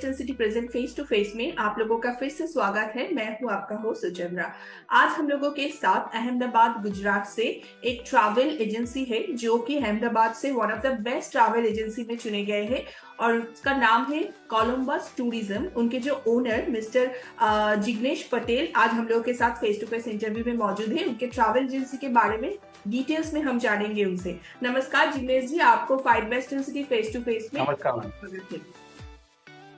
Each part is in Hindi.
Western city present face to face में आप लोगों का फिर से स्वागत है। मैं हूं आपका होस्ट सुचंद्रा। आज हम लोगों के साथ अहमदाबाद गुजरात से एक ट्रैवल एजेंसी है जो कि अहमदाबाद से one of the best travel agency में चुने गए हैं और उसका नाम है कोलंबस टूरिज्म। उनके जो ओनर मिस्टर जिग्नेश पटेल आज हम लोगों के साथ फेस टू फेस इंटरव्यू में मौजूद है। उनके ट्रैवल एजेंसी के बारे में डिटेल्स में हम जानेंगे उनसे। नमस्कार जिग्नेश जी, आपको 5 western city face to face में नमस्कार।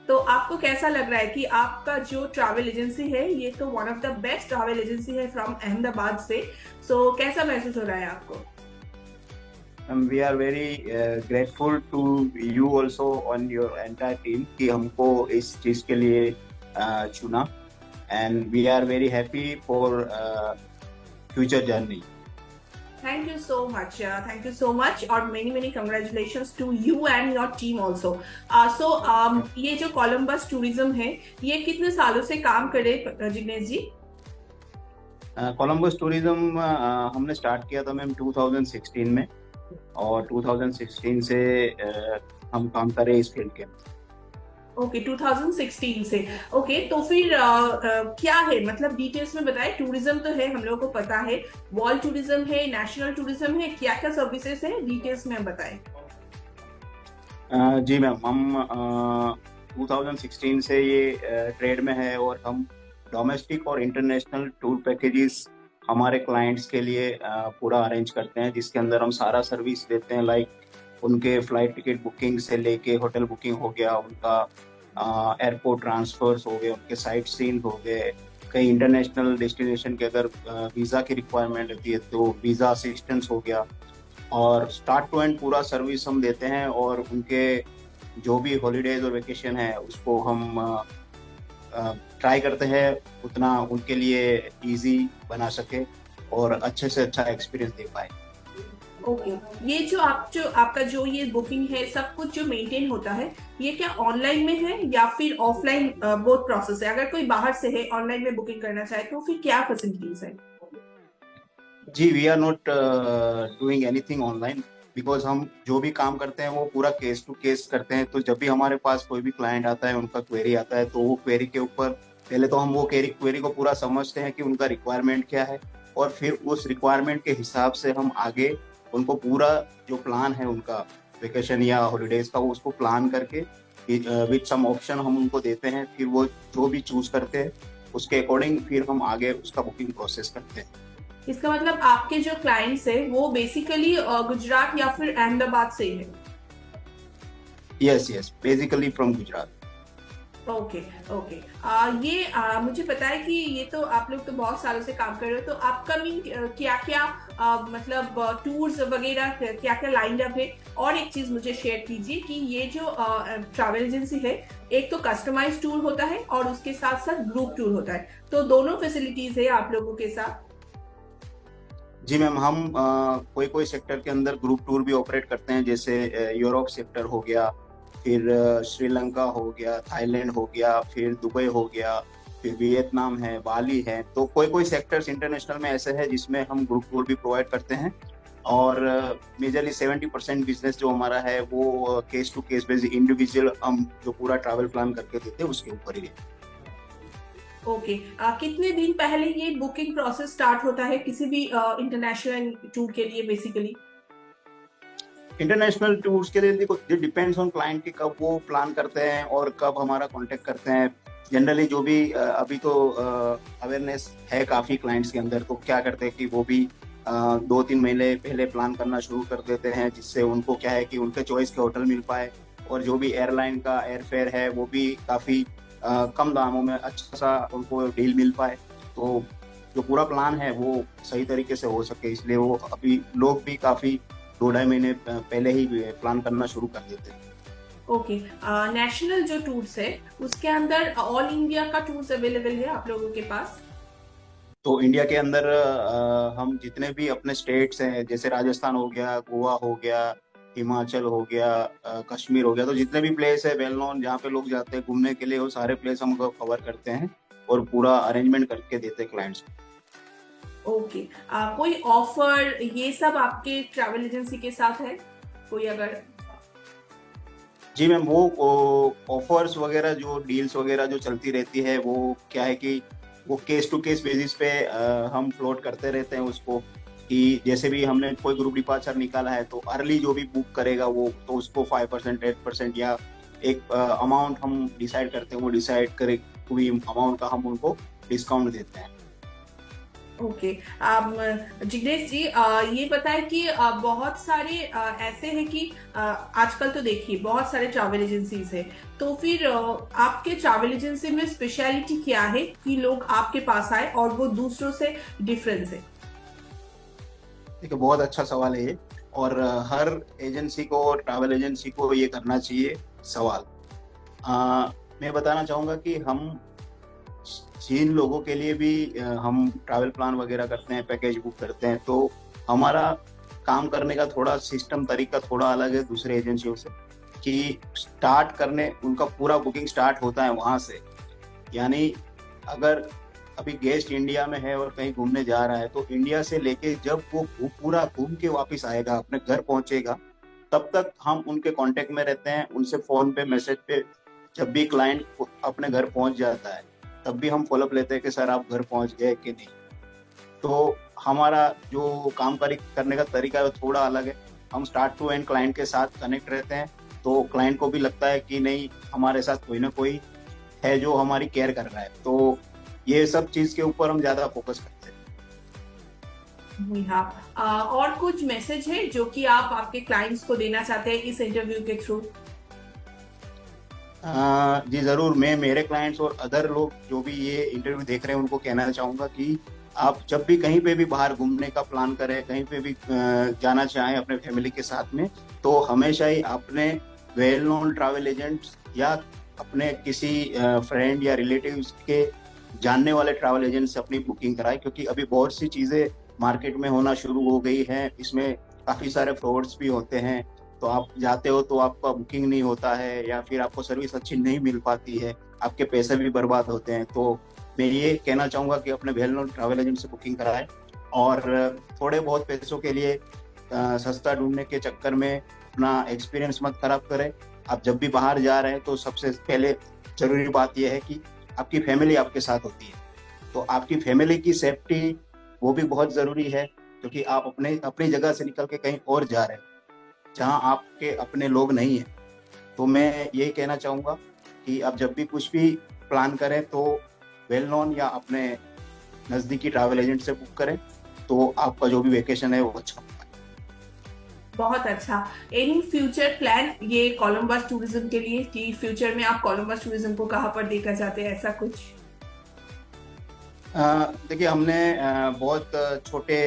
तो आपको कैसा लग रहा है कि आपका जो ट्रैवल एजेंसी है ये तो one of the best travel agency है फ्रॉम अहमदाबाद से, सो कैसा महसूस हो रहा है आपको? We are very grateful to you also on your entire team कि हमको इस चीज के लिए चुना and we are very happy for future journey. Thank you so much. Thank you so much और many congratulations to you and your team also. ये जो कोलंबस टूरिज्म है ये कितने सालों से काम करे जिग्नेश जी? कोलंबस टूरिज्म हमने स्टार्ट किया था मैम 2016 में और 2016 से हम काम कर रहे हैं इस फील्ड के। ओके 2016 से। ओके तो फिर क्या है, मतलब डिटेल्स में बताएं। टूरिज्म तो है, हम लोगों को पता है, वर्ल्ड टूरिज्म है, नेशनल टूरिज्म है, क्या क्या सर्विसेज है, डिटेल्स में बताएं। जी मैम, हम 2016 से ये ट्रेड में है और हम डोमेस्टिक और इंटरनेशनल टूर पैकेजेस हमारे क्लाइंट्स के लिए पूरा अरेंज करते हैं, जिसके अंदर हम सारा सर्विस देते हैं। लाइक उनके फ्लाइट टिकट बुकिंग से लेके होटल बुकिंग हो गया, उनका एयरपोर्ट ट्रांसफर्स हो गए, उनके साइट सीन हो गए, कई इंटरनेशनल डेस्टिनेशन के अगर वीज़ा की रिक्वायरमेंट होती है तो वीज़ा असिस्टेंस हो गया, और स्टार्ट टू एंड पूरा सर्विस हम देते हैं। और उनके जो भी हॉलीडेज और वेकेशन है उसको हम ट्राई करते हैं उतना उनके लिए इजी बना सके और अच्छे से अच्छा एक्सपीरियंस दे पाए। ओके ये जो आपका जो ये बुकिंग है सब कुछ जो मेंटेन होता है ये क्या ऑनलाइन में है या फिर ऑफलाइन बोथ प्रोसेस है? अगर कोई बाहर से है ऑनलाइन में बुकिंग करना चाहे तो फिर क्या फैसिलिटीज है? जी, we are not doing anything online because हम जो भी काम करते हैं वो पूरा केस टू केस करते हैं। तो जब भी हमारे पास कोई भी क्लाइंट आता है, उनका क्वेरी आता है, तो वो क्वेरी के ऊपर पहले तो हम वो क्वेरी को पूरा समझते हैं कि उनका रिक्वायरमेंट क्या है, और फिर उस रिक्वायरमेंट के हिसाब से हम आगे उनको पूरा जो प्लान है उनका वेकेशन या हॉलीडेज का, वो उसको प्लान करके विद सम ऑप्शन हम उनको देते हैं। फिर वो जो भी चूज करते हैं उसके अकॉर्डिंग फिर हम आगे उसका बुकिंग प्रोसेस करते हैं। इसका मतलब आपके जो क्लाइंट्स है वो बेसिकली गुजरात या फिर अहमदाबाद से है? Yes, basically from Gujarat. Okay okay ये मुझे पता है कि ये तो आप लोग तो बहुत सालों से काम कर रहे हो, तो अपकमिंग क्या क्या मतलब टूर्स वगैरह क्या क्या लाइन अप है? और एक चीज मुझे शेयर कीजिए कि ये जो ट्रैवल एजेंसी है एक तो कस्टमाइज टूर होता है और उसके साथ साथ ग्रुप टूर होता है, तो दोनों फैसिलिटीज है आप लोगों के साथ? जी मैम, हम कोई सेक्टर के अंदर ग्रुप टूर भी ऑपरेट करते हैं, जैसे यूरोप सेक्टर हो गया, फिर श्रीलंका हो गया, थाईलैंड हो गया, फिर दुबई हो गया, फिर वियतनाम है, बाली है। तो कोई सेक्टर्स इंटरनेशनल में ऐसे है जिसमें हम ग्रुप टूर भी प्रोवाइड करते हैं। और मेजरली 70% बिजनेस जो हमारा है वो case to case basis individual हम जो पूरा ट्रैवल प्लान करके देते हैं उसके ऊपर ही है। ओके कितने दिन पहले ये बुकिंग प्रोसेस स्टार्ट होता है किसी भी इंटरनेशनल टूर के लिए? बेसिकली इंटरनेशनल टूर्स के लिए देखो, डिपेंड्स ऑन क्लाइंट कि कब वो प्लान करते हैं और कब हमारा कांटेक्ट करते हैं। जनरली जो भी अभी तो अवेयरनेस है काफ़ी क्लाइंट्स के अंदर, तो क्या करते हैं कि वो भी 2-3 महीने पहले प्लान करना शुरू कर देते हैं, जिससे उनको क्या है कि उनके चॉइस के होटल मिल पाए, और जो भी एयरलाइन का एयर फेयर है वो भी काफ़ी कम दामों में अच्छा सा उनको डील मिल पाए, तो जो पूरा प्लान है वो सही तरीके से हो सके। इसलिए वो अभी लोग भी काफ़ी 2-2.5 महीने पहले ही प्लान करना शुरू कर देते हैं। ओके नेशनल जो टूर्स है उसके अंदर ऑल इंडिया का टूर्स अवेलेबल है आप लोगों के पास? तो इंडिया के अंदर हम जितने भी अपने स्टेट्स हैं, जैसे राजस्थान हो गया, गोवा हो गया, हिमाचल हो गया, कश्मीर हो गया, तो जितने भी प्लेस है वेल नोन जहाँ पे लोग जाते हैं घूमने के लिए, वो सारे प्लेस हम कवर करते हैं और पूरा अरेंजमेंट करके देते हैं क्लाइंट्स को। ओके कोई ऑफर ये सब आपके ट्रैवल एजेंसी के साथ है कोई? अगर जी मैम, वो ऑफर्स वगैरह जो डील्स वगैरह जो चलती रहती है, वो क्या है कि वो केस टू केस बेसिस पे हम फ्लोट करते रहते हैं उसको, कि जैसे भी हमने कोई ग्रुप डिपार्चर निकाला है तो अर्ली जो भी बुक करेगा वो तो उसको 5%, 8% या एक अमाउंट हम डिसाइड करते हैं, वो डिसाइड करे कोई अमाउंट का हम उनको डिस्काउंट देते हैं। ओके। जिग्नेश जी, ये बताएं कि बहुत सारे ऐसे हैं कि आजकल तो देखिए बहुत सारे ट्रैवल एजेंसीज है, तो फिर आपके ट्रैवल एजेंसी में स्पेशलिटी क्या है कि लोग आपके पास आए और वो दूसरों से डिफरेंस है? देखिए, बहुत अच्छा सवाल है ये, और हर एजेंसी को, ट्रैवल एजेंसी को ये करना चाहिए सवाल। मैं बताना चाहूँगा कि हम जिन लोगों के लिए भी हम ट्रैवल प्लान वगैरह करते हैं, पैकेज बुक करते हैं, तो हमारा काम करने का थोड़ा सिस्टम तरीका थोड़ा अलग है दूसरे एजेंसियों से, कि स्टार्ट करने उनका पूरा बुकिंग स्टार्ट होता है वहाँ से। यानी अगर अभी गेस्ट इंडिया में है और कहीं घूमने जा रहा है, तो इंडिया से लेके जब वो पूरा घूम के वापस आएगा, अपने घर पहुंचेगा, तब तक हम उनके कांटेक्ट में रहते हैं, उनसे फोन पे, मैसेज पे। जब भी क्लाइंट अपने घर पहुंच जाता है, तब भी हम फॉलोअप लेते हैं कि सर आप घर पहुंच गए कि नहीं। तो हमारा जो कामकाजी करने का तरीका है वो थोड़ा अलग है। हम स्टार्ट टू एंड क्लाइंट के साथ कनेक्ट रहते हैं, तो क्लाइंट को भी लगता है कि नहीं, हमारे साथ कोई ना कोई है जो हमारी केयर कर रहा है। तो ये सब चीज के ऊपर हम ज्यादा फोकस करते हैं। जी हाँ। और कुछ मैसेज है जो कि आप आपके क्लाइंट्स को देना चाहते हैं इस इंटरव्यू के थ्रू? जी जरूर, मैं मेरे क्लाइंट्स और अदर लोग जो भी ये इंटरव्यू देख रहे हैं उनको कहना चाहूंगा कि आप जब भी कहीं पे भी बाहर घूमने का प्लान करें, कहीं पे भी जाना चाहें अपने फैमिली के साथ में, तो हमेशा ही अपने वेल नोन ट्रैवल एजेंट्स या अपने किसी फ्रेंड या रिलेटिव्स के जानने वाले ट्रैवल एजेंट से अपनी बुकिंग कराएं, क्योंकि अभी बहुत सी चीजें मार्केट में होना शुरू हो गई हैं। इसमें काफी सारे फ्रॉड्स भी होते हैं, तो आप जाते हो तो आपका बुकिंग नहीं होता है, या फिर आपको सर्विस अच्छी नहीं मिल पाती है, आपके पैसे भी बर्बाद होते हैं। तो मैं ये कहना चाहूंगा कि अपने वेल नोन ट्रैवल एजेंट से बुकिंग कराएं, और थोड़े बहुत पैसों के लिए सस्ता ढूंढने के चक्कर में अपना एक्सपीरियंस मत खराब करें। आप जब भी बाहर जा रहे हैं तो सबसे पहले जरूरी बात यह है कि आपकी फैमिली आपके साथ होती है, तो आपकी फैमिली की सेफ्टी वो भी बहुत जरूरी है, क्योंकि आप अपनी जगह से निकल के कहीं और जा रहे हैं जहां आपके अपने लोग नहीं हैं। तो मैं यही कहना चाहूंगा कि आप जब भी कुछ भी प्लान करें तो वेल नोन या अपने नजदीकी ट्रैवल एजेंट से बुक करें, तो आपका जो भी वेकेशन है वो अच्छा होगा। बहुत अच्छा। एनी फ्यूचर प्लान ये कोलंबस टूरिज्म के लिए कि फ्यूचर में आप कोलंबस टूरिज्म को कहाँ पर देखना चाहते हैं, ऐसा कुछ? देखिए, हमने बहुत छोटे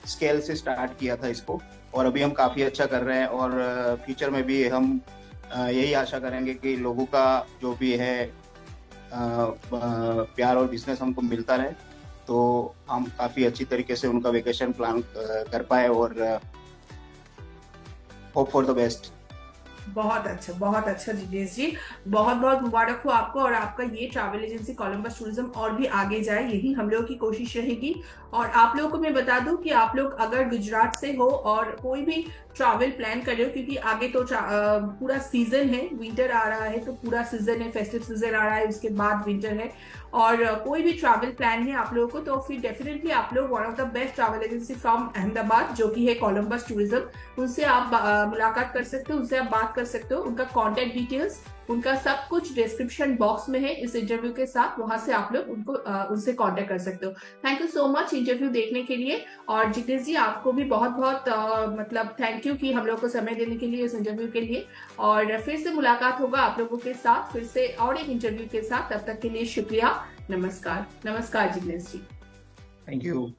स्केल से स्टार्ट किया था इसको, और अभी हम काफ़ी अच्छा कर रहे हैं, और फ्यूचर में भी हम यही आशा करेंगे कि लोगों का जो भी है प्यार और बिजनेस हमको मिलता रहे, तो हम काफ़ी अच्छी तरीके से उनका वेकेशन प्लान कर पाए, और होप फॉर द बेस्ट। बहुत अच्छा जिग्नेश जी। बहुत बहुत मुबारक हो आपको, और आपका ये ट्रैवल एजेंसी कोलंबस टूरिज्म और भी आगे जाए, यही हम लोगों की कोशिश रहेगी। और आप लोगों को मैं बता दूं कि आप लोग अगर गुजरात से हो और कोई भी ट्रैवल प्लान कर रहे हो, क्योंकि आगे तो पूरा सीजन है, विंटर आ रहा है, तो पूरा सीजन है, फेस्टिव सीजन आ रहा है, उसके बाद विंटर है, और कोई भी ट्रैवल प्लान है आप लोगों को, तो फिर डेफिनेटली आप लोग one of the best travel agency from Ahmedabad जो कि है कोलंबस टूरिज्म, उनसे आप मुलाकात कर सकते हो, उनसे आप बात कर सकते हो। उनका कॉन्टेक्ट डिटेल्स, उनका सब कुछ डिस्क्रिप्शन बॉक्स में है इस इंटरव्यू के साथ, वहां से आप लोग उनको उनसे कांटेक्ट कर सकते हो। Thank you so much interview देखने के लिए। और जिग्नेश जी, आपको भी बहुत बहुत मतलब थैंक यू कि हम लोग को समय देने के लिए, इस इंटरव्यू के लिए। और फिर से मुलाकात होगा आप लोगों के साथ, फिर से और एक इंटरव्यू के साथ। तब तक के लिए शुक्रिया। नमस्कार। नमस्कार जिग्नेश जी। Thank you.